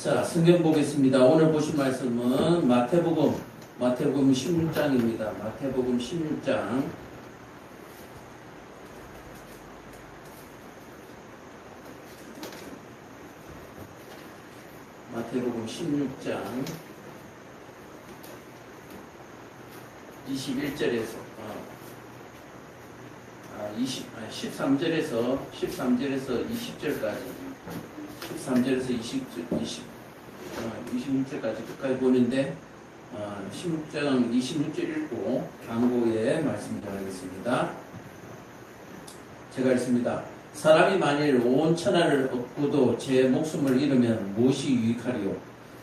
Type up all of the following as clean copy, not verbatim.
자, 성경 보겠습니다. 오늘 보신 말씀은 마태복음 16장입니다. 마태복음 16장. 마태복음 16장 21절에서 13절에서 20절까지 26절까지 끝까지 보는데 16장 26절 읽고 강고의 말씀 전하겠습니다. 제가 읽습니다. 사람이 만일 온 천하를 얻고도 제 목숨을 잃으면 무엇이 유익하리요?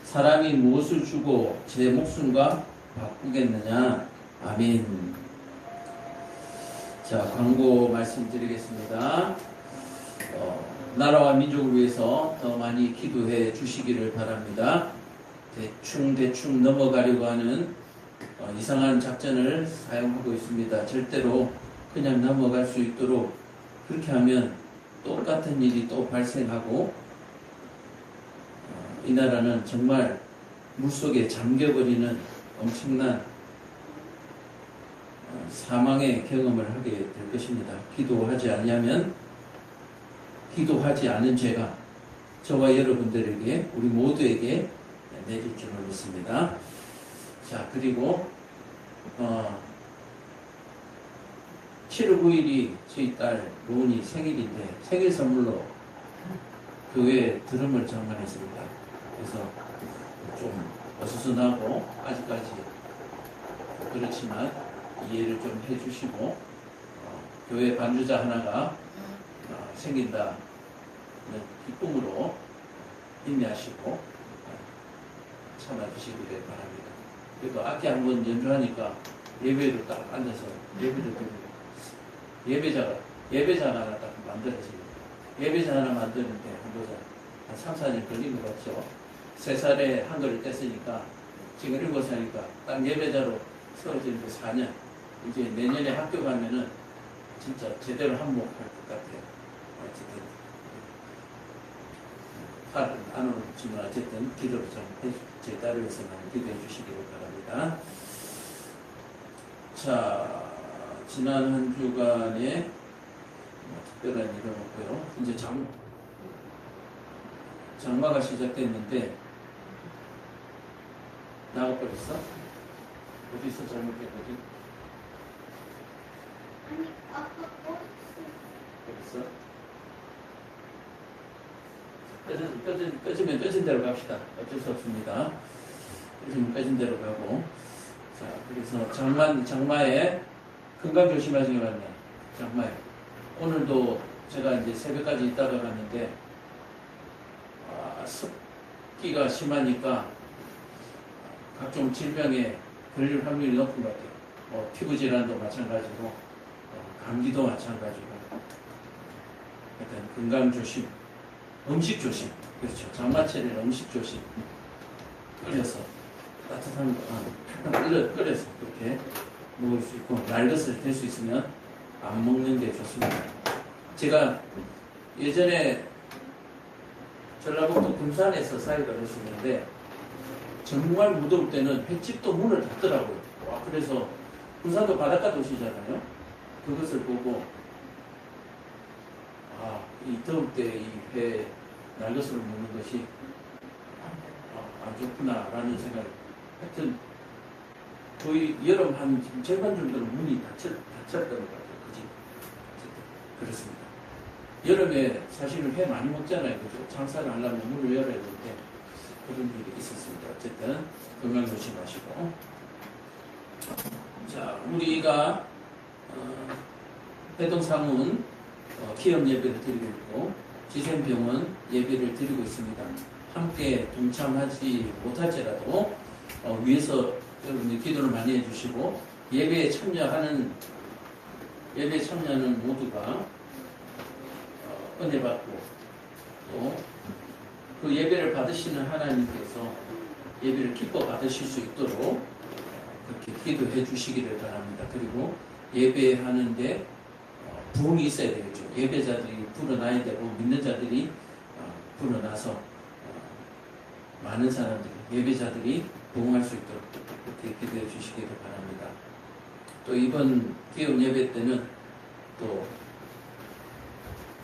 사람이 무엇을 주고 제 목숨과 바꾸겠느냐? 아멘. 자, 광고 말씀드리겠습니다. 나라와 민족을 위해서 더 많이 기도해 주시기를 바랍니다. 대충 넘어가려고 하는 이상한 작전을 사용하고 있습니다. 절대로 그냥 넘어갈 수 있도록 그렇게 하면 똑같은 일이 또 발생하고 이 나라는 정말 물속에 잠겨버리는 엄청난 사망의 경험을 하게 될 것입니다. 기도하지 않은 죄가 저와 여러분들에게 우리 모두에게 내릴 줄을 믿습니다. 자, 그리고 7월 9일이 저희 딸 로운이 생일인데 생일 선물로 교회에 드럼을 장만했습니다. 그래서 좀 어수선하고 아직까지 그렇지만 이해를 좀 해주시고 교회 반주자 하나가 생긴다는 기쁨으로 인내하시고 참아주시기를 바랍니다. 그래도 악기 한번 연주하니까 예배로 딱 앉아서 예배를 드리고 예배자 하나 딱 만들어집니다. 예배자 하나 만드는데 한 3, 4년 걸린 것 같죠. 3살에 한글을 뗐으니까 지금 7살이니까 딱 예배자로 세워지는데 4년. 이제 내년에 학교 가면은 진짜 제대로 한몫할 것 같아요. 어쨌든 살은 안 오지만 어쨌든 기도를 좀 제 딸을 위해서 많이 기도해 주시기를 바랍니다. 자, 지난 한 주간에 특별한 일은 없고요. 이제 장마가 시작됐는데 나가버렸어? 어디서 잘못했거든? 아니, 아까 꺼지면 꺼진 대로 갑시다. 어쩔 수 없습니다. 꺼지면 꺼진 대로 가고. 자, 그래서 장마에 건강 조심하시기 바랍니다. 장마에. 오늘도 제가 이제 새벽까지 있다가 갔는데, 습기가 심하니까 각종 질병에 걸릴 확률이 높은 것 같아요. 피부질환도 마찬가지고, 감기도 마찬가지고. 일단 건강 조심. 음식 조심. 그렇죠. 장마철에는 음식 조심. 끓여서 따뜻한 거 끓여서 그렇게 먹을 수 있고 날 것을 될 수 있으면 안 먹는 게 좋습니다. 제가 예전에 전라북도 금산에서 사역을 했었는데 정말 무더울 때는 횟집도 문을 닫더라고요. 그래서 금산도 바닷가 도시잖아요. 그것을 보고 이 더울 때 이 회 날것으로 먹는 것이 안 좋구나라는 생각. 하여튼 거의 여름 한 절반 정도는 문이 닫혔던 것 같아요. 그지? 그렇습니다. 여름에 사실은 회 많이 먹잖아요. 그죠? 장사를 하려면 문을 열어야 되는데 그런 일이 있었습니다. 어쨌든 건강 조심하시고. 자, 우리가 해동상은 기업 예배를 드리고 있고 지생병원 예배를 드리고 있습니다. 함께 동참하지 못할지라도 위에서 여러분들 기도를 많이 해주시고 예배에 참여하는 모두가 은혜 받고 또 그 예배를 받으시는 하나님께서 예배를 기뻐 받으실 수 있도록 그렇게 기도해 주시기를 바랍니다. 그리고 예배하는데 부흥이 있어야 되겠죠. 예배자들이 불어나야 되고 믿는 자들이 불어나서 많은 사람들이, 예배자들이 부흥할 수 있도록 그렇게 기도해 주시기를 바랍니다. 또 이번 기업 예배 때는 또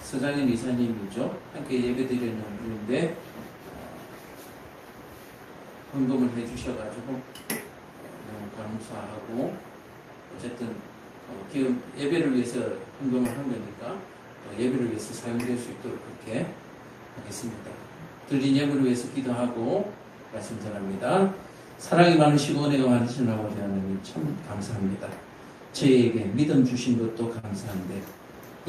서장인 이사님이죠. 함께 예배 드리는 분인데 헌금을 해주셔가지고 너무 감사하고, 어쨌든 기업 예배를 위해서 헌금을 한 거니까 예배를 위해서 사용될 수 있도록 그렇게 하겠습니다. 드린 예물을 위해서 기도하고 말씀 전합니다. 사랑이 많으시고 은혜가 많으신 아버지 하나님 참 감사합니다. 저희에게 믿음 주신 것도 감사한데,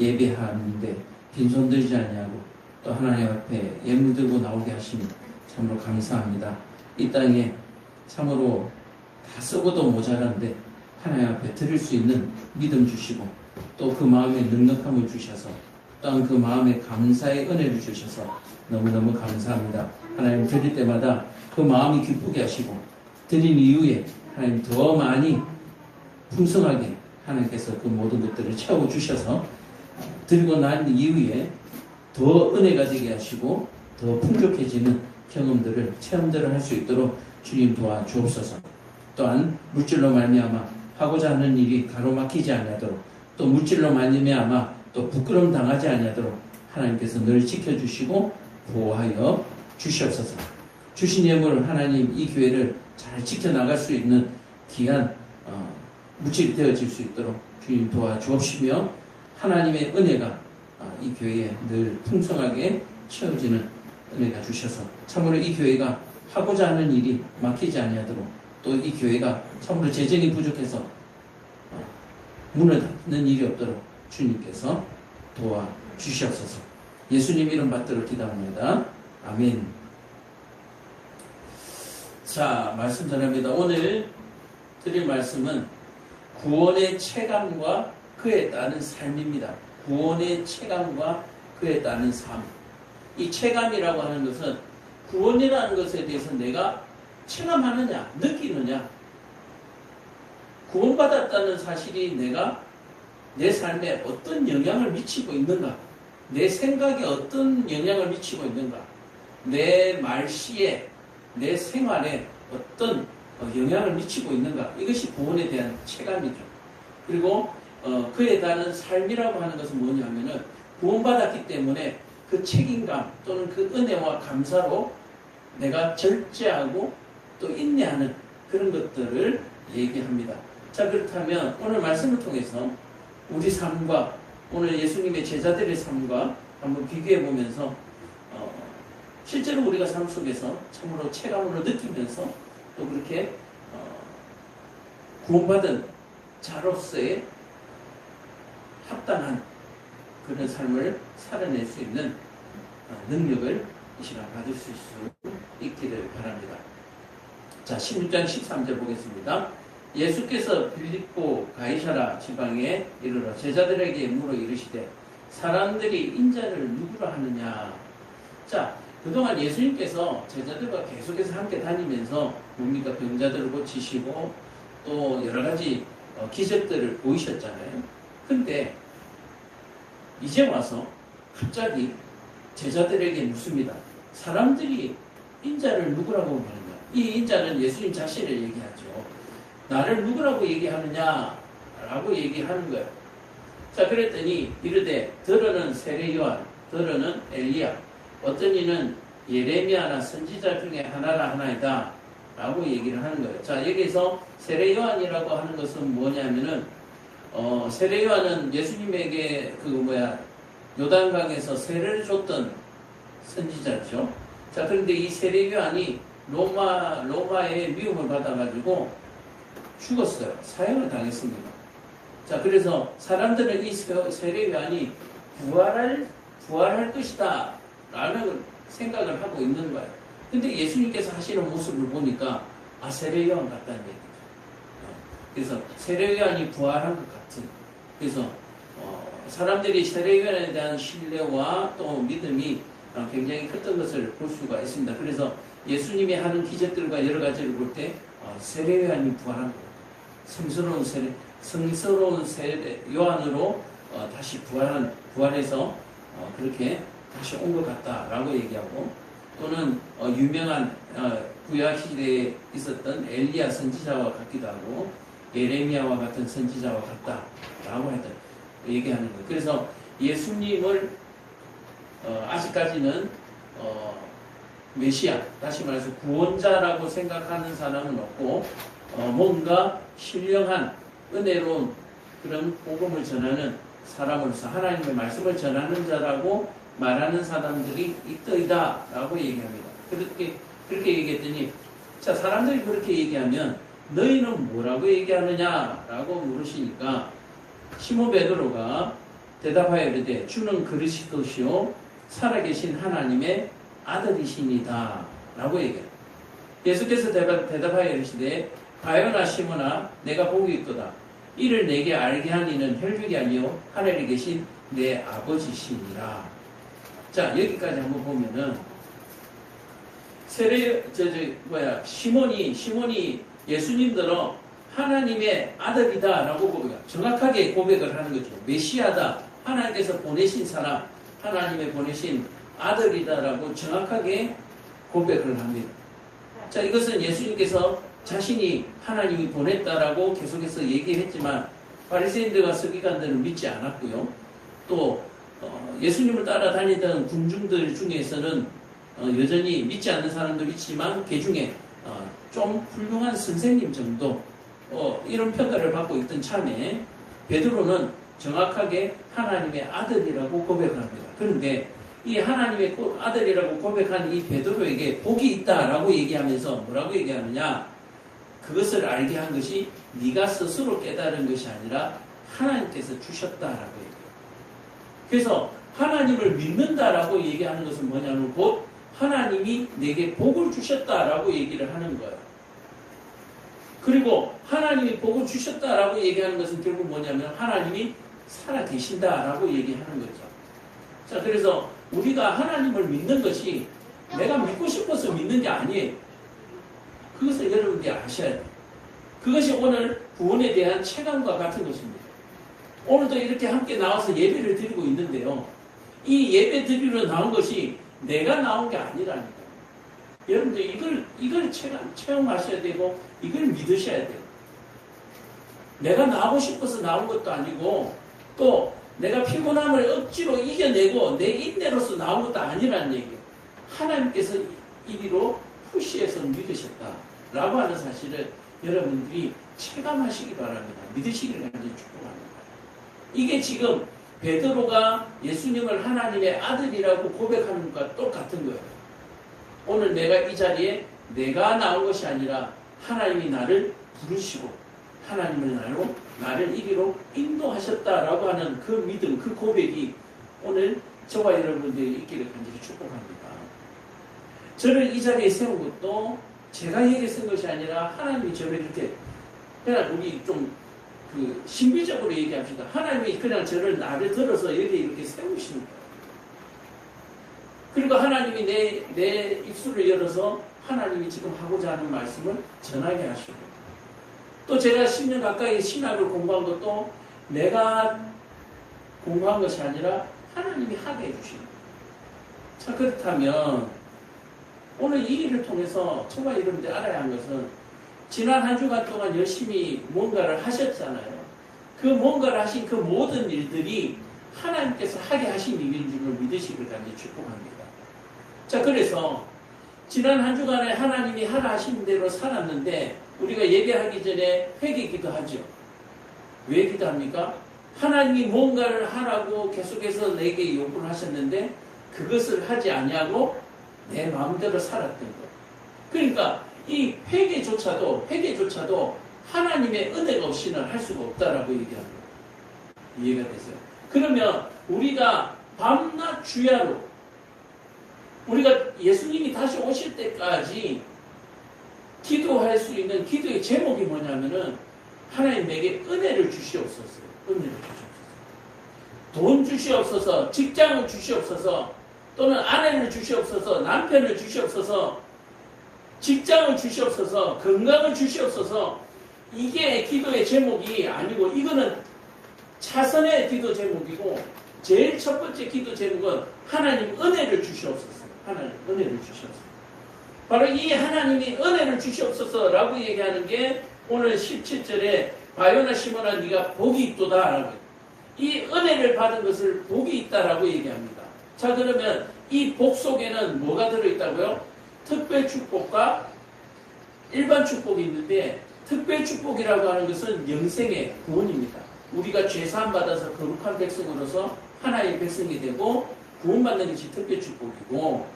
예배하는데 빈손 들지 않냐고 또 하나님 앞에 예물 들고 나오게 하시니 참으로 감사합니다. 이 땅에 참으로 다 썩어도 모자란데 하나님 앞에 드릴 수 있는 믿음 주시고, 또 그 마음에 넉넉함을 주셔서, 또한 그 마음에 감사의 은혜를 주셔서 너무너무 감사합니다. 하나님 드릴 때마다 그 마음이 기쁘게 하시고, 드린 이후에 하나님 더 많이 풍성하게 하나님께서 그 모든 것들을 채워주셔서 드리고 난 이후에 더 은혜가 되게 하시고 더 풍족해지는 경험들을, 체험들을 할 수 있도록 주님 도와주옵소서. 또한 물질로 말미암아 하고자 하는 일이 가로막히지 아니하도록, 또 물질로 말미암아 또 부끄러움 당하지 아니하도록 하나님께서 늘 지켜주시고 보호하여 주시옵소서. 주신 예물을 하나님 이 교회를 잘 지켜나갈 수 있는 귀한 물질이 되어질 수 있도록 주님 도와주옵시며, 하나님의 은혜가 이 교회에 늘 풍성하게 채워지는 은혜가 주셔서 참으로 이 교회가 하고자 하는 일이 막히지 아니하도록, 또 이 교회가 참으로 재정이 부족해서 문을 닫는 일이 없도록 주님께서 도와주시옵소서. 예수님 이름 받들어 기도합니다. 아멘. 자, 말씀 전합니다. 오늘 드릴 말씀은 구원의 체감과 그에 따른 삶입니다. 구원의 체감과 그에 따른 삶. 이 체감이라고 하는 것은 구원이라는 것에 대해서 내가 체감하느냐, 느끼느냐, 구원받았다는 사실이 내가 내 삶에 어떤 영향을 미치고 있는가, 내 생각에 어떤 영향을 미치고 있는가, 내 말씨에, 내 생활에 어떤 영향을 미치고 있는가, 이것이 구원에 대한 체감이죠. 그리고 그에 따른 삶이라고 하는 것은 뭐냐면은 구원받았기 때문에 그 책임감 또는 그 은혜와 감사로 내가 절제하고 또 인내하는 그런 것들을 얘기합니다. 자, 그렇다면 오늘 말씀을 통해서 우리 삶과 오늘 예수님의 제자들의 삶과 한번 비교해 보면서 실제로 우리가 삶 속에서 참으로 체감으로 느끼면서 또 그렇게 구원받은 자로서의 합당한 그런 삶을 살아낼 수 있는 능력을 이 시간 받을 수 있기를 바랍니다. 자, 16장 13절 보겠습니다. 예수께서 빌립보 가이사라 지방에 이르러 제자들에게 물어 이르시되 사람들이 인자를 누구라 하느냐. 자, 그동안 예수님께서 제자들과 계속해서 함께 다니면서 뭡니까? 병자들을 고치시고 또 여러 가지 기적들을 보이셨잖아요. 근데 이제 와서 갑자기 제자들에게 묻습니다. 사람들이 인자를 누구라고 하느냐. 이 인자는 예수님 자신을 얘기하죠. 나를 누구라고 얘기하느냐 라고 얘기하는 거예요. 자, 그랬더니 이르되 더러는 세례 요한, 더러는 엘리야, 어떤 이는 예레미야나 선지자 중에 하나라 하나이다 라고 얘기를 하는 거예요. 자, 여기서 세례 요한이라고 하는 것은 뭐냐면은 세례 요한은 예수님에게 요단강에서 세례를 줬던 선지자죠. 자, 그런데 이 세례 요한이 로마의 미움을 받아가지고 죽었어요. 사형을 당했습니다. 자, 그래서 사람들은 이 세례 요한이 부활할 것이다 라는 생각을 하고 있는 거예요. 근데 예수님께서 하시는 모습을 보니까 세례 요한 같다는 얘기죠. 그래서 세례 요한이 부활한 것 같은, 그래서 사람들이 세례 요한에 대한 신뢰와 또 믿음이 굉장히 컸던 것을 볼 수가 있습니다. 그래서 예수님이 하는 기적들과 여러 가지를 볼 때 세례 요한이 부활한 것, 성스러운 세례 요한으로 다시 부활해서 그렇게 다시 온 것 같다라고 얘기하고, 또는 유명한 구약 시대에 있었던 엘리야 선지자와 같기도 하고 예레미야와 같은 선지자와 같다라고 얘기하는 거예요. 그래서 예수님을 아직까지는 메시아, 다시 말해서 구원자라고 생각하는 사람은 없고 뭔가 신령한 은혜로운 그런 복음을 전하는 사람으로서 하나님의 말씀을 전하는 자라고 말하는 사람들이 있더이다 라고 얘기합니다. 그렇게 얘기했더니 자, 사람들이 그렇게 얘기하면 너희는 뭐라고 얘기하느냐 라고 물으시니까 시몬 베드로가 대답하여 이르되 주는 그리스도시요 살아계신 하나님의 아들이시니다 라고 얘기해요. 예수께서 대답하여 이르시되 가요나 시몬아 내가 복이 있도다. 이를 내게 알게 한 이는 혈육이 아니요 하늘에 계신 내 아버지시니라. 자, 여기까지 한번 보면은 시몬이 예수님들은 하나님의 아들이다 라고 정확하게 고백을 하는 거죠. 메시아다, 하나님께서 보내신 사람, 하나님의 보내신 아들이다라고 정확하게 고백을 합니다. 자, 이것은 예수님께서 자신이 하나님이 보냈다라고 계속해서 얘기했지만 바리새인들과 서기관들은 믿지 않았고요. 또 예수님을 따라다니던 군중들 중에서는 여전히 믿지 않는 사람도 있지만 그 중에 좀 훌륭한 선생님 정도 이런 평가를 받고 있던 참에 베드로는 정확하게 하나님의 아들이라고 고백합니다. 그런데 이 하나님의 아들이라고 고백한 이 베드로에게 복이 있다라고 얘기하면서 뭐라고 얘기하느냐? 그것을 알게 한 것이 네가 스스로 깨달은 것이 아니라 하나님께서 주셨다라고 얘기해요. 그래서 하나님을 믿는다라고 얘기하는 것은 뭐냐면 곧 하나님이 내게 복을 주셨다라고 얘기를 하는 거예요. 그리고 하나님이 복을 주셨다라고 얘기하는 것은 결국 뭐냐면 하나님이 살아계신다라고 얘기하는 거죠. 자, 그래서 우리가 하나님을 믿는 것이 내가 믿고 싶어서 믿는 게 아니에요. 그것을 여러분들이 아셔야 돼요. 그것이 오늘 구원에 대한 체감과 같은 것입니다. 오늘도 이렇게 함께 나와서 예배를 드리고 있는데요. 이 예배 드리러 나온 것이 내가 나온 게 아니라니까요. 여러분들 이걸 체험하셔야 되고 이걸 믿으셔야 돼요. 내가 나오고 싶어서 나온 것도 아니고 또 내가 피곤함을 억지로 이겨내고 내 인내로서 나온 것도 아니라는 얘기예요. 하나님께서 이리로 푸시해서 믿으셨다라고 하는 사실을 여러분들이 체감하시기 바랍니다. 믿으시기를 간절히 축복합니다. 이게 지금 베드로가 예수님을 하나님의 아들이라고 고백하는 것과 똑같은 거예요. 오늘 내가 이 자리에 내가 나온 것이 아니라 하나님이 나를 부르시고 하나님을 나를 이리로 인도하셨다라고 하는 그 믿음, 그 고백이 오늘 저와 여러분들이 있기를 간절히 축복합니다. 저를 이 자리에 세운 것도 제가 얘기 쓴 것이 아니라 하나님이 저를 이렇게 그냥 우리 좀 신비적으로 얘기합시다. 하나님이 그냥 나를 들어서 여기에 이렇게 세우시는 거예요. 그리고 하나님이 내 입술을 열어서 하나님이 지금 하고자 하는 말씀을 전하게 하시고 또 제가 10년 가까이 신학을 공부한 것도 내가 공부한 것이 아니라 하나님이 하게 해주시는 거예요. 자, 그렇다면 오늘 이 일을 통해서 저와 여러분들이 알아야 하는 것은 지난 한 주간 동안 열심히 뭔가를 하셨잖아요. 그 뭔가를 하신 그 모든 일들이 하나님께서 하게 하신 일인 줄을 믿으시길 간절히 축복합니다. 자, 그래서 지난 한 주간에 하나님이 하라 하신 대로 살았는데 우리가 예배하기 전에 회개 기도하죠. 왜 기도합니까? 하나님이 뭔가를 하라고 계속해서 내게 요구를 하셨는데 그것을 하지 아니하고 내 마음대로 살았던 것. 그러니까 이 회개조차도 하나님의 은혜가 없이는 할 수가 없다라고 얘기합니다. 이해가 되세요? 그러면 우리가 밤낮 주야로 우리가 예수님이 다시 오실 때까지 기도할 수 있는 기도의 제목이 뭐냐면은 하나님 내게 은혜를 주시옵소서. 은혜를 주시옵소서. 돈 주시옵소서. 직장을 주시옵소서. 또는 아내를 주시옵소서. 남편을 주시옵소서. 직장을 주시옵소서. 건강을 주시옵소서. 이게 기도의 제목이 아니고 이거는 차선의 기도 제목이고 제일 첫 번째 기도 제목은 하나님 은혜를 주시옵소서. 하나님 은혜를 주시옵소서. 바로 이 하나님이 은혜를 주시옵소서라고 얘기하는 게 오늘 17절에 바요나 시몬아 네가 복이 있도다라고, 이 은혜를 받은 것을 복이 있다라고 얘기합니다. 자, 그러면 이 복 속에는 뭐가 들어있다고요? 특별 축복과 일반 축복이 있는데, 특별 축복이라고 하는 것은 영생의 구원입니다. 우리가 죄사함 받아서 거룩한 백성으로서 하나의 백성이 되고 구원받는 것이 특별 축복이고,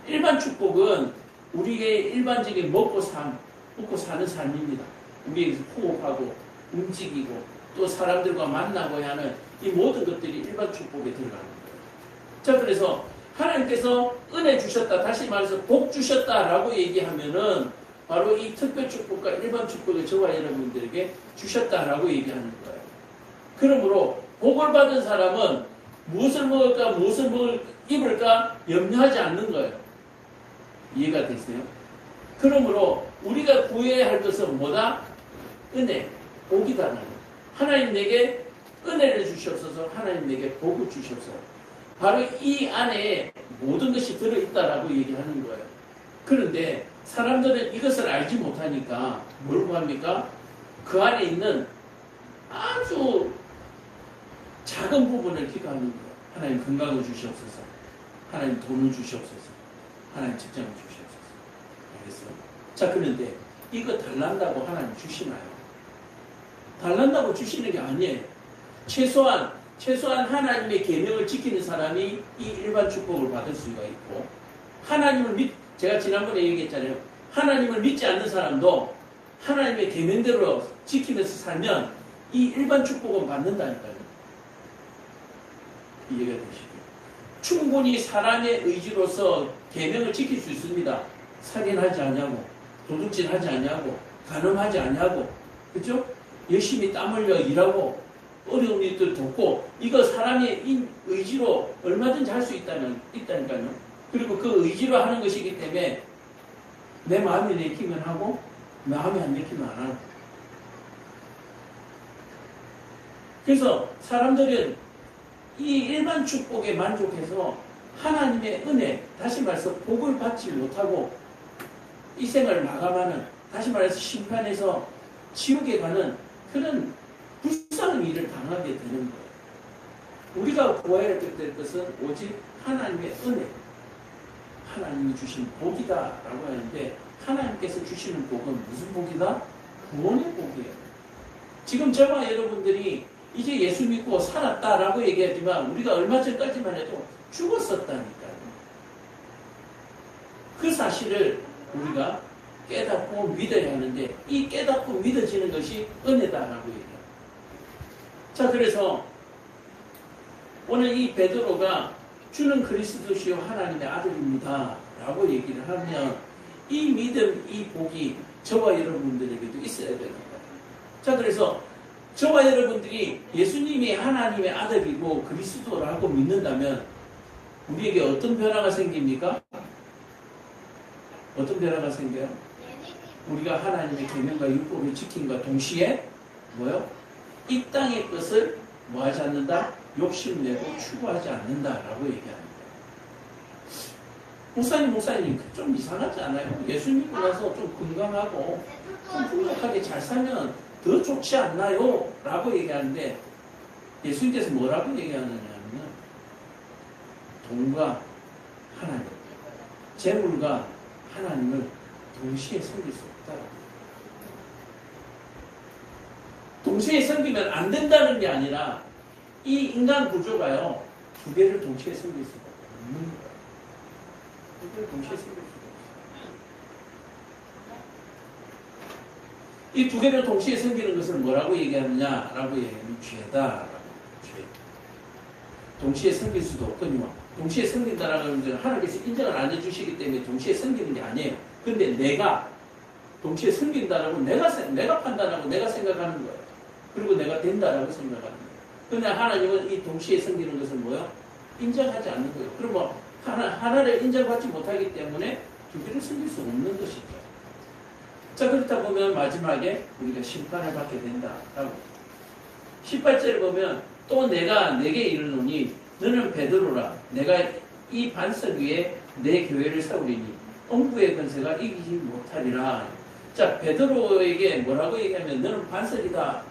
일반 축복은 우리의 일반적인 먹고 사는 삶입니다. 우리에게서 호흡하고 움직이고 또 사람들과 만나고 하는 이 모든 것들이 일반 축복에 들어가는 거예요. 자, 그래서 하나님께서 은혜 주셨다, 다시 말해서 복 주셨다라고 얘기하면은 바로 이 특별 축복과 일반 축복을 저와 여러분들에게 주셨다라고 얘기하는 거예요. 그러므로 복을 받은 사람은 무엇을 먹을까, 무엇을 입을까 염려하지 않는 거예요. 이해가 되세요? 그러므로 우리가 구해야 할 것은 뭐다? 은혜, 복이다. 하나님 내게 은혜를 주시옵소서, 하나님 내게 복을 주시옵소서. 바로 이 안에 모든 것이 들어있다라고 얘기하는 거예요. 그런데 사람들은 이것을 알지 못하니까 뭐라고 합니까? 그 안에 있는 아주 작은 부분을 기도하는 거예요. 하나님 건강을 주시옵소서, 하나님 돈을 주시옵소서, 하나님 직장을 주시옵소서. 알겠어요? 자, 그런데 이거 달란다고 하나님 주시나요? 달란다고 주시는 게 아니에요. 최소한 하나님의 계명을 지키는 사람이 이 일반 축복을 받을 수가 있고, 제가 지난번에 얘기했잖아요. 하나님을 믿지 않는 사람도 하나님의 계명대로 지키면서 살면 이 일반 축복은 받는다니까요. 이해가 되시죠? 충분히 사람의 의지로서 계명을 지킬 수 있습니다. 살인하지 않냐고, 도둑질하지 않냐고, 간음하지 않냐고, 그죠? 열심히 땀 흘려 일하고 어려운 일들 돕고, 이거 사람의 의지로 얼마든지 할 수 있다니까요. 그리고 그 의지로 하는 것이기 때문에 내 마음이 내키면 하고 마음이 안 내키면 안 하고. 그래서 사람들은 이 일반 축복에 만족해서 하나님의 은혜, 다시 말해서 복을 받지 못하고 이 생을 마감하는, 다시 말해서 심판에서 지옥에 가는 그런 불쌍한 일을 당하게 되는 거예요. 우리가 구해야 될 것은 오직 하나님의 은혜, 하나님이 주신 복이다라고 하는데, 하나님께서 주시는 복은 무슨 복이다? 구원의 복이에요. 지금 저와 여러분들이 이제 예수 믿고 살았다라고 얘기하지만 우리가 얼마 전까지만 해도 죽었었다니까요. 그 사실을 우리가 깨닫고 믿어야 하는데, 이 깨닫고 믿어지는 것이 은혜다라고 얘기해요. 자, 그래서 오늘 이 베드로가 주는 그리스도시요 하나님의 아들입니다 라고 얘기를 하면, 이 믿음, 이 복이 저와 여러분들에게도 있어야 되는 거예요. 자, 그래서 저와 여러분들이 예수님이 하나님의 아들이고 그리스도라고 믿는다면 우리에게 어떤 변화가 생깁니까? 어떤 변화가 생겨요? 우리가 하나님의 계명과 율법을 지킴과 동시에 뭐요? 이 땅의 것을 뭐하지 않는다? 욕심내고 추구하지 않는다라고 얘기합니다. 목사님 좀 이상하지 않아요? 예수 믿고 나서 좀 건강하고 좀 풍족하게 잘 살면 더 좋지 않나요? 라고 얘기하는데, 예수님께서 뭐라고 얘기하느냐면 돈과 하나님, 재물과 하나님을 동시에 섬길 수 없다. 동시에 섬기면 안 된다는 게 아니라 이 인간 구조가요, 두 개를 동시에 섬길 수가 없는 거예요. 두 개를 동시에 섬길 수가 없어요. 이 두 개를 동시에 섬기는 것을 뭐라고 얘기하느냐라고 얘기하면 죄다라고. 죄. 동시에 섬길 수도 없거든요. 동시에 섬긴다라는 것은 하나님께서 인정을 안 해주시기 때문에 동시에 섬기는 게 아니에요. 근데 내가 동시에 섬긴다라고 내가 판단하고 내가 생각하는 거예요. 그리고 내가 된다라고 생각하는 거예요. 근데 하나님은 이 동시에 섬기는 것을 뭐요? 인정하지 않는 거예요. 그러면 하나를 인정받지 못하기 때문에 두 개를 섬길 수 없는 것이죠. 자, 그렇다 보면 마지막에 우리가 심판을 받게 된다라고. 18절에 보면 또 내가 내게 이르노니 너는 베드로라. 내가 이 반석 위에 내 교회를 세우리니 음부의 권세가 이기지 못하리라. 자, 베드로에게 뭐라고 얘기하면 너는 반석이다.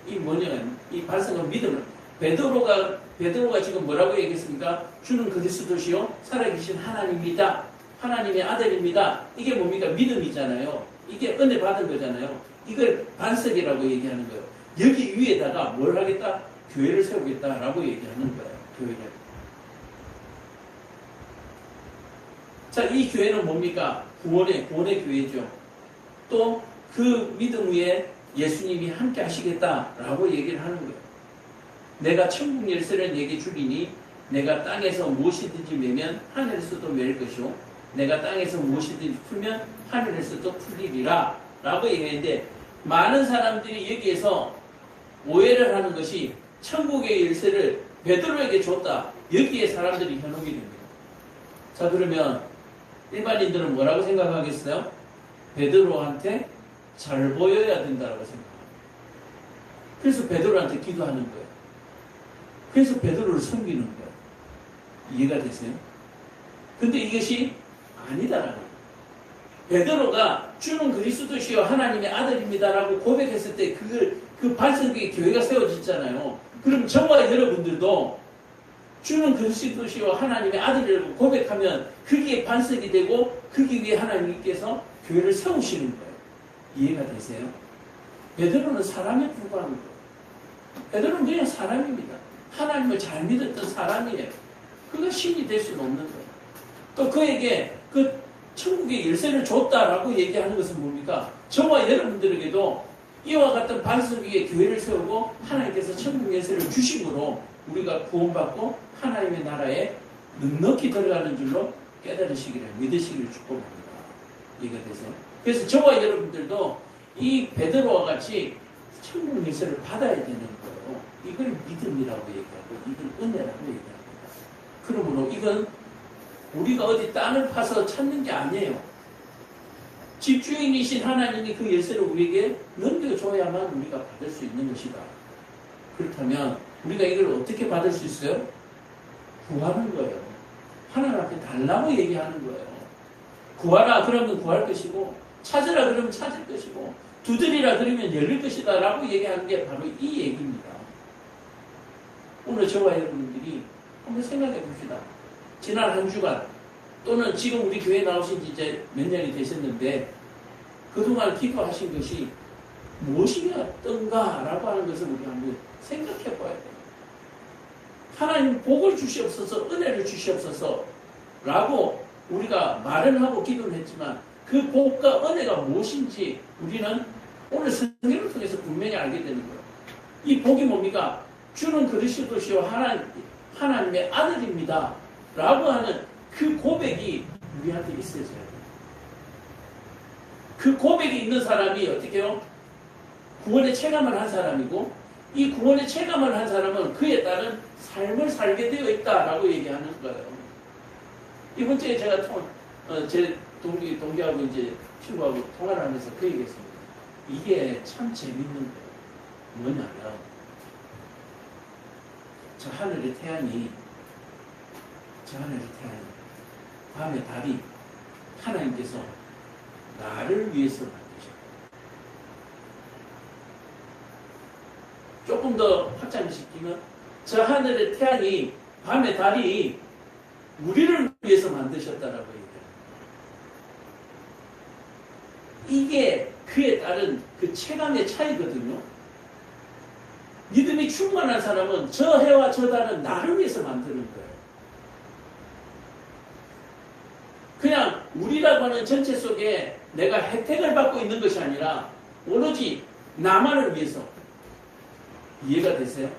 이 뭐냐, 이 반석은 믿음을. 베드로가 지금 뭐라고 얘기했습니까? 주는 그리스도시요 살아계신 하나님이다. 하나님의 아들입니다. 이게 뭡니까? 믿음이잖아요. 이게 은혜 받은 거잖아요. 이걸 반석이라고 얘기하는 거예요. 여기 위에다가 뭘 하겠다? 교회를 세우겠다라고 얘기하는 거예요. 교회를. 자, 이 교회는 뭡니까? 구원의 교회죠. 또 그 믿음 위에 예수님이 함께 하시겠다라고 얘기를 하는 거예요. 내가 천국 열쇠를 내게 주리니 내가 땅에서 무엇이든지 매면 하늘에서도 맬 것이요 내가 땅에서 무엇이든지 풀면 하늘에서도 풀리리라 라고 얘기했는데, 많은 사람들이 여기에서 오해를 하는 것이 천국의 열쇠를 베드로에게 줬다. 여기에 사람들이 현혹이 됩니다. 자, 그러면 일반인들은 뭐라고 생각하겠어요? 베드로한테 잘 보여야 된다고 생각합니다. 그래서 베드로한테 기도하는 거예요. 그래서 베드로를 섬기는 거예요. 이해가 되세요? 근데 이것이 아니다라는 거예요. 베드로가 주는 그리스도시요 하나님의 아들입니다라고 고백했을 때 그 반석 위에 교회가 세워졌잖아요. 그럼 저와 여러분들도 주는 그리스도시요 하나님의 아들이라고 고백하면 거기에 반석이 되고 거기 위에 하나님께서 교회를 세우시는 거예요. 이해가 되세요? 베드로는 사람에 불과한 거예요. 베드로는 그냥 사람입니다. 하나님을 잘 믿었던 사람이에요. 그가 신이 될 수는 없는 거예요. 또 그에게 그 천국의 열쇠를 줬다라고 얘기하는 것은 뭡니까? 저와 여러분들에게도 이와 같은 반석 위에 교회를 세우고 하나님께서 천국 열쇠를 주심으로 우리가 구원받고 하나님의 나라에 넉넉히 들어가는 줄로 깨달으시기를, 믿으시기를 축복합니다. 이해가 되세요? 그래서 저와 여러분들도 이 베드로와 같이 천국 열쇠를 받아야 되는 거예요. 이걸 믿음이라고 얘기하고 이걸 은혜라고 얘기합니다. 그러므로 이건 우리가 어디 땅을 파서 찾는 게 아니에요. 집주인이신 하나님이 그 열쇠를 우리에게 넘겨줘야만 우리가 받을 수 있는 것이다. 그렇다면 우리가 이걸 어떻게 받을 수 있어요? 구하는 거예요. 하나님 앞에 달라고 얘기하는 거예요. 구하라 그러면 구할 것이고, 찾으라 그러면 찾을 것이고, 두드리라 그러면 열릴 것이다 라고 얘기하는 게 바로 이 얘기입니다. 오늘 저와 여러분들이 한번 생각해 봅시다. 지난 한 주간 또는 지금 우리 교회에 나오신 지 이제 몇 년이 되셨는데 그동안 기도하신 것이 무엇이었던가 라고 하는 것을 우리 한번 생각해 봐야 돼요. 하나님 복을 주시옵소서, 은혜를 주시옵소서 라고 우리가 말은 하고 기도를 했지만 그 복과 은혜가 무엇인지 우리는 오늘 성경을 통해서 분명히 알게 되는 거예요. 이 복이 뭡니까? 주는 그리스도시요 하나님의 아들입니다 라고 하는 그 고백이 우리한테 있어야 돼요. 그 고백이 있는 사람이 어떻게 해요? 구원의 체감을 한 사람이고, 이 구원의 체감을 한 사람은 그에 따른 삶을 살게 되어 있다라고 얘기하는 거예요. 이번 주에 제가 제 동기하고 이제 친구하고 통화를 하면서 그 얘기했습니다. 이게 참 재밌는 거예요. 뭐냐면 저 하늘의 태양이 밤의 달이 하나님께서 나를 위해서 만드셨다. 조금 더 확장시키면 저 하늘의 태양이 밤의 달이 우리를 위해서 만드셨다라고 얘기합니다. 이게 그에 따른 그 체감의 차이거든요. 믿음이 충만한 사람은 저 해와 저 달은 나를 위해서 만드는 거예요. 그냥 우리라고 하는 전체 속에 내가 혜택을 받고 있는 것이 아니라 오로지 나만을 위해서. 이해가 되세요?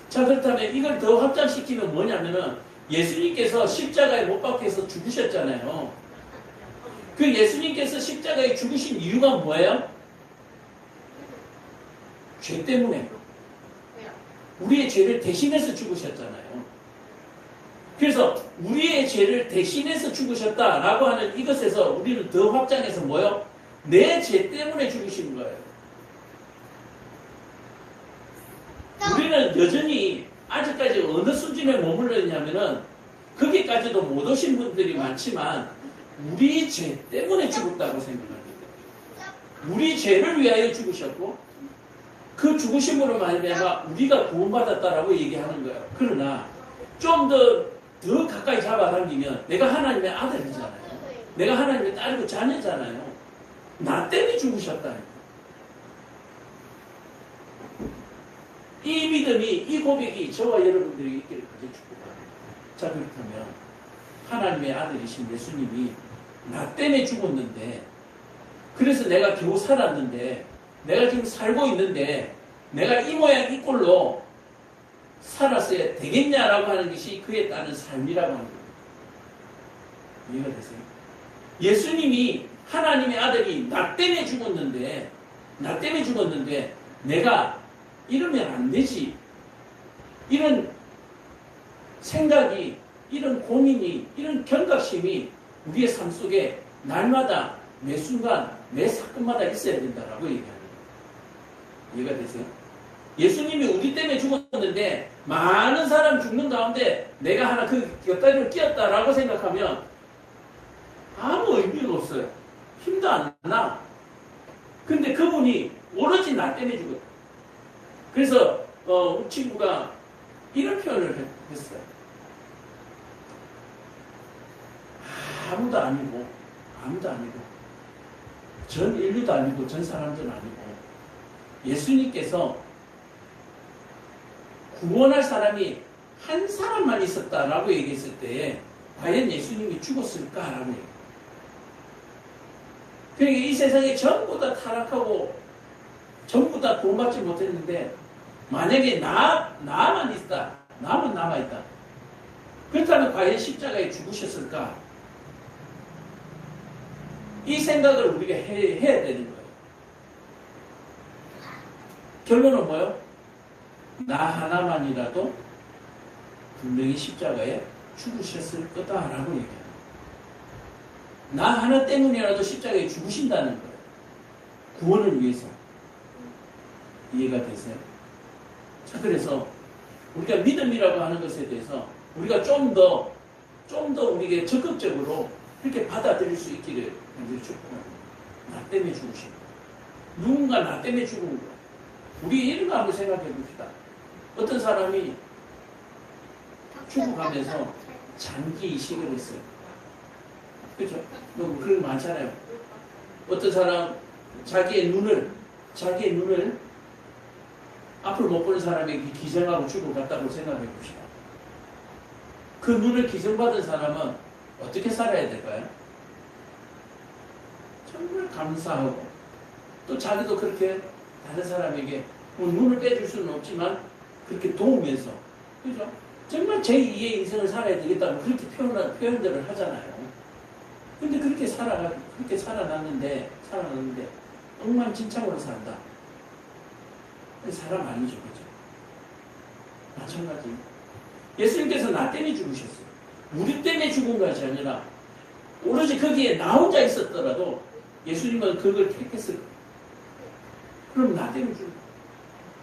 자, 그렇다면 이걸 더 확장시키면 뭐냐면은 예수님께서 십자가에 못 박혀서 죽으셨잖아요. 그 예수님께서 십자가에 죽으신 이유가 뭐예요? 죄 때문에. 우리의 죄를 대신해서 죽으셨잖아요. 그래서 우리의 죄를 대신해서 죽으셨다라고 하는 이것에서 우리는 더 확장해서 뭐요? 내 죄 때문에 죽으신 거예요. 우리는 여전히 아직까지 어느 수준에 머물러 있냐면은 거기까지도 못 오신 분들이 많지만 우리 죄 때문에 죽었다고 생각합니다. 우리 죄를 위하여 죽으셨고 그 죽으심으로 말미암아 우리가 구원받았다라고 얘기하는 거예요. 그러나 좀 더 가까이 잡아당기면 내가 하나님의 아들이잖아요. 내가 하나님의 딸이고 자녀잖아요. 나 때문에 죽으셨다니까. 이 믿음이, 이 고백이 저와 여러분들에게 있기를 가져 축복합니다. 자, 그렇다면 하나님의 아들이신 예수님이 나 때문에 죽었는데, 그래서 내가 겨우 살았는데, 내가 지금 살고 있는데, 내가 이 모양 이 꼴로 살았어야 되겠냐라고 하는 것이 그에 따른 삶이라고 하는 겁니다. 이해가 되세요? 예수님이 하나님의 아들이 나 때문에 죽었는데 내가 이러면 안 되지. 이런 생각이, 이런 고민이, 이런 경각심이 우리의 삶 속에 날마다 매 순간, 매 사건마다 있어야 된다라고 얘기합니다. 이해가 되세요? 예수님이 우리 때문에 죽었는데 많은 사람 죽는 가운데 내가 하나 그 곁다리를 끼었다라고 생각하면 아무 의미가 없어요. 힘도 안 나. 근데 그분이 오로지 나 때문에 죽었다. 그래서 우리 친구가 이런 표현을 했어요. 아무도 아니고 전 인류도 아니고 전 사람들은 아니고 예수님께서 구원할 사람이 한 사람만 있었다라고 얘기했을 때 과연 예수님이 죽었을까라고 얘기해요. 그러니까 이 세상에 전부 다 타락하고 전부 다 구원받지 못했는데 만약에 나만 있다. 나만 남아있다. 그렇다면 과연 십자가에 죽으셨을까? 이 생각을 우리가 해야 되는 거예요. 결론은 뭐예요? 나 하나만이라도 분명히 십자가에 죽으셨을 거다라고 얘기해요. 나 하나 때문이라도 십자가에 죽으신다는 거예요. 구원을 위해서. 이해가 되세요? 자, 그래서 우리가 믿음이라고 하는 것에 대해서 우리가 좀 더 우리에게 적극적으로 이렇게 받아들일 수 있기를 축복합니다. 나 때문에 죽으신 거예요. 누군가 나 때문에 죽은 거예요. 우리 이런 거 한번 생각해 봅시다. 어떤 사람이 죽어가면서 장기 이식을 했어요. 그렇죠? 뭐 그런 거 많잖아요. 어떤 사람 자기의 눈을 앞으로 못 보는 사람에게 기증하고 죽어갔다고 생각해 봅시다. 그 눈을 기증받은 사람은 어떻게 살아야 될까요? 정말 감사하고 또 자기도 그렇게 다른 사람에게 뭐 눈을 빼줄 수는 없지만 그렇게 도우면서 그죠? 정말 제2의 인생을 살아야 되겠다고 그렇게 표현들을 하잖아요. 근데 그렇게 살아났는데 엉망진창으로 산다. 사람 아니죠, 그죠? 마찬가지. 예수님께서 나 때문에 죽으셨어요. 우리 때문에 죽은 것이 아니라 오로지 거기에 나 혼자 있었더라도 예수님은 그걸 택했을 거예요. 그럼 나 때문에 죽은 거예요.